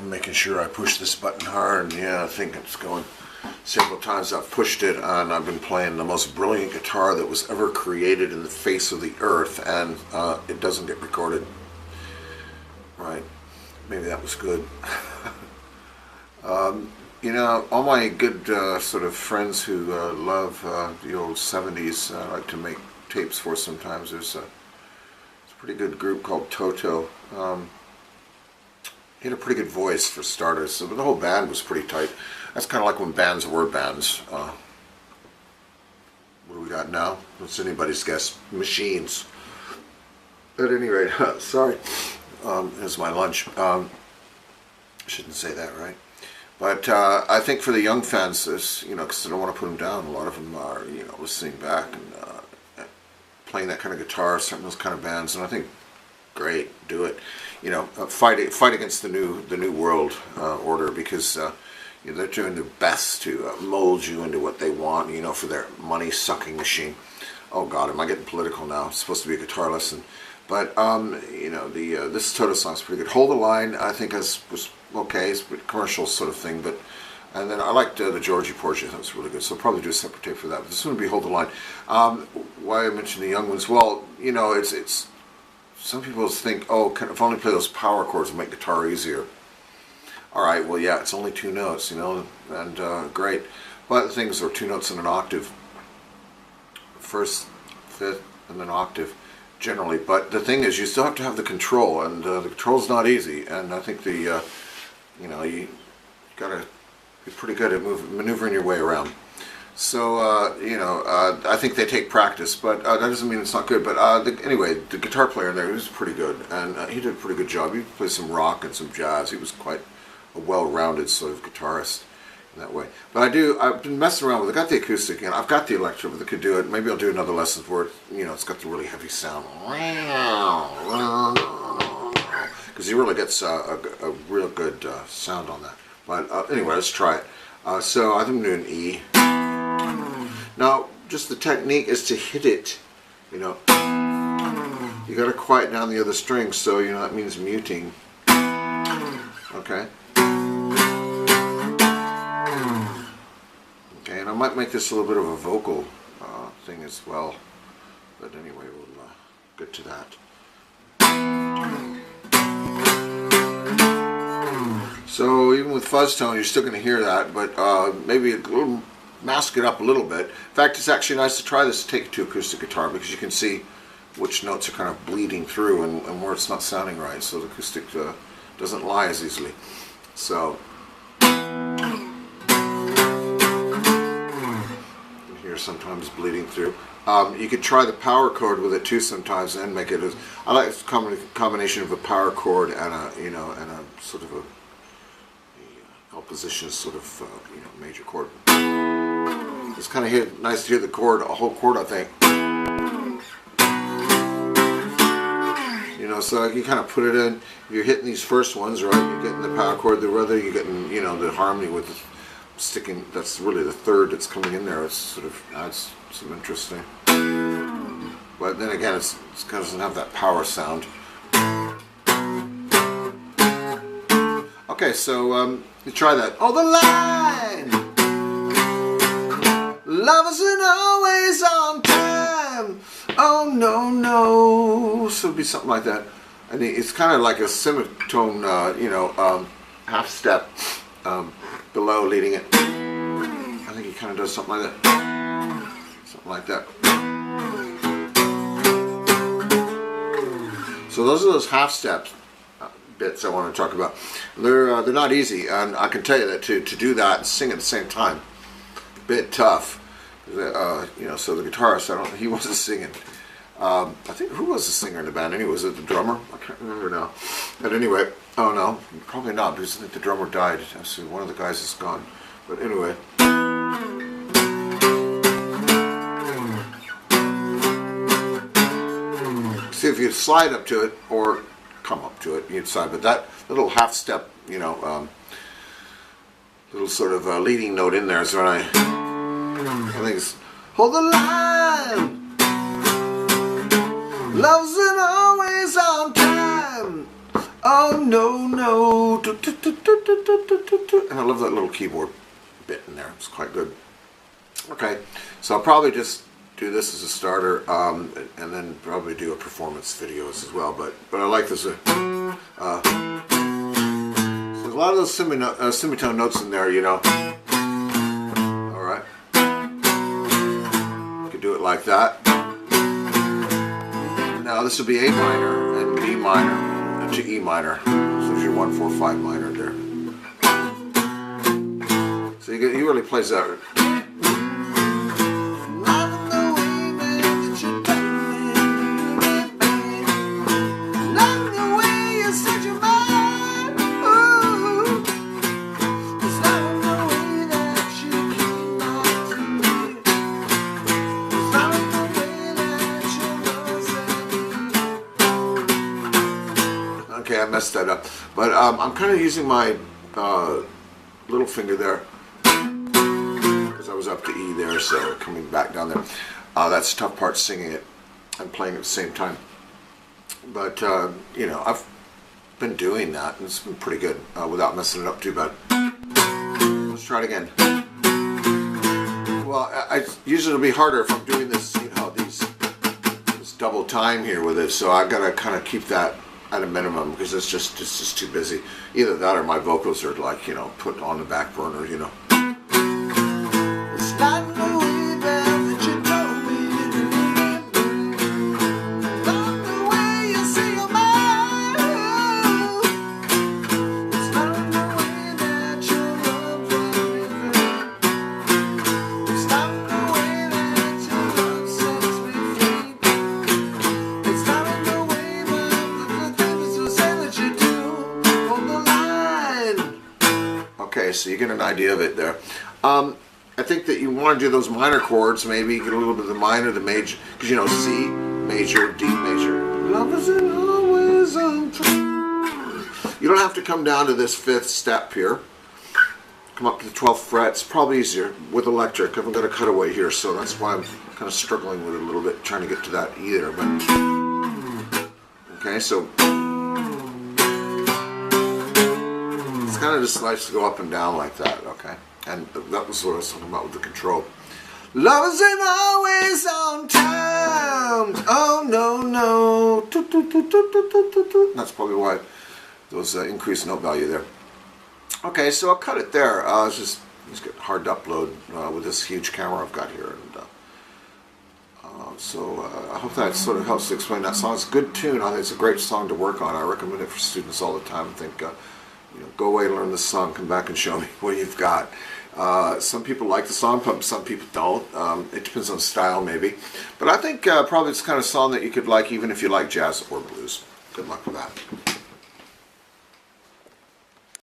I'm making sure I push this button hard. Yeah, I think it's going. Several times I've pushed it, and I've been playing the most brilliant guitar that was ever created in the face of the earth, and it doesn't get recorded. Right. Maybe that was good. You know, all my good sort of friends who love the old 70s, I like to make tapes for sometimes. There's a pretty good group called TOTO. He had a pretty good voice for starters, so the whole band was pretty tight. That's kind of like when bands were bands. What do we got now? What's anybody's guess? Machines. At any rate, sorry. Here's my lunch. Shouldn't say that, right? But I think for the young fans, there's, you know, because I don't want to put them down. A lot of them are, you know, listening back and playing that kind of guitar, starting those kind of bands, and I think, great, do it. You know, fight against the new world order, because you know, they're doing their best to mold you into what they want, you know, for their money sucking machine. Oh God, am I getting political now? It's supposed to be a guitar lesson, but you know, this TOTO song's pretty good. Hold the Line, I think, was okay. It's a commercial sort of thing, but and then I liked the Georgie Porgy. I thought it was really good. So I'll probably do a separate tape for that. But this one would be Hold the Line. Why I mentioned the young ones? Well, you know, it's some people think, oh, if I only play those power chords, it'll make guitar easier. All right, well, yeah, it's only 2 notes, you know, and great. But the things are 2 notes in an octave, 1st, 5th, and then octave, generally. But the thing is, you still have to have the control, and the control's not easy. And I think you know, you gotta be pretty good at maneuvering your way around. So, you know, I think they take practice, but that doesn't mean it's not good. But anyway, the guitar player in there, he was pretty good, and he did a pretty good job. He played some rock and some jazz. He was quite a well-rounded sort of guitarist in that way. But I've been messing around with it. I got the acoustic, and I've got the electric, but they could do it. Maybe I'll do another lesson for it. You know, it's got the really heavy sound. Because he really gets a real good sound on that. But anyway, let's try it. So I think I'm doing E. Now, just the technique is to hit it, you know. You got to quiet down the other strings, so, you know, that means muting. Okay. Okay, and I might make this a little bit of a vocal thing as well. But anyway, we'll get to that. So even with fuzz tone, you're still going to hear that, but maybe a little, mask it up a little bit. In fact, it's actually nice to try this to take it to acoustic guitar, because you can see which notes are kind of bleeding through and where it's not sounding right. So the acoustic doesn't lie as easily. So you can hear sometimes bleeding through. You could try the power chord with it too sometimes, and make it. I like a combination of a power chord and a, you know, and a sort of a opposition sort of you know, major chord. It's kind of nice to hear the chord, a whole chord, I think. You know, so you kind of put it in. You're hitting these first ones, right? You're getting the power chord. The other, you're getting, you know, the harmony with the sticking. That's really the third that's coming in there. It sort of adds some interesting. But then again, it doesn't have that power sound. Okay, so you try that. Oh, the line! Love isn't always on time. Oh, no, no. So it'd be something like that. And it's kind of like a semitone, you know, half step below leading it. I think he kind of does something like that. Something like that. So those are those half steps. Bits I want to talk about. They're not easy, and I can tell you that to do that and sing at the same time, a bit tough. You know, so the guitarist, he wasn't singing. I think, who was the singer in the band? Anyway, was it the drummer? I can't remember now. But anyway, oh no, probably not, because I think the drummer died. Actually, one of the guys is gone. But anyway. See, if you slide up to it, or come up to it, you'd slide, but that little half step, you know, little sort of leading note in there is when I think it's, hold the line, love's not always on time, Oh no, no. And I love that little keyboard bit in there. It's quite good. Okay, so I'll probably just do this as a starter, and then probably do a performance videos as well. But I like this. So there's a lot of those semitone notes in there, you know. All right, you could do it like that. Now this will be A minor and B minor to E minor. So there's your 1, 4, 5 minor there. So he really plays that. Okay, I messed that up, but I'm kind of using my little finger there because I was up to E there, so coming back down there. That's the tough part, singing it and playing at the same time. But you know, I've been doing that, and it's been pretty good without messing it up too bad. Let's try it again. Well, usually it'll be harder if I'm doing this, you know, this double time here with it. So I gotta kind of keep that at a minimum because it's just too busy. Either that or my vocals are like, you know, put on the back burner, you know. It's not the way that you told me to do. Not the way you say your mind. It's not the way that you love everything. It's not the way that your love sets me free. It's not the way Okay, so you get an idea of it there. I think that you want to do those minor chords, maybe get a little bit of the minor, the major, because you know, C major, D major. Love isn't always on time. You don't have to come down to this 5th step here. Come up to the 12th fret. It's probably easier with electric. I haven't got a cutaway here, so that's why I'm kind of struggling with it a little bit, trying to get to that E there. But okay, so kind of just likes to go up and down like that, okay? And that was what I was talking about with the control. Love isn't always on time. Oh no, no. That's probably why those increased note value there. Okay, so I'll cut it there. It's just getting hard to upload with this huge camera I've got here. And so I hope that sort of helps to explain that song. It's a good tune. I think it's a great song to work on. I recommend it for students all the time. I think you know, go away, learn this song, come back and show me what you've got. Some people like the song, some people don't. It depends on style, maybe. But I think probably it's the kind of song that you could like even if you like jazz or blues. Good luck with that.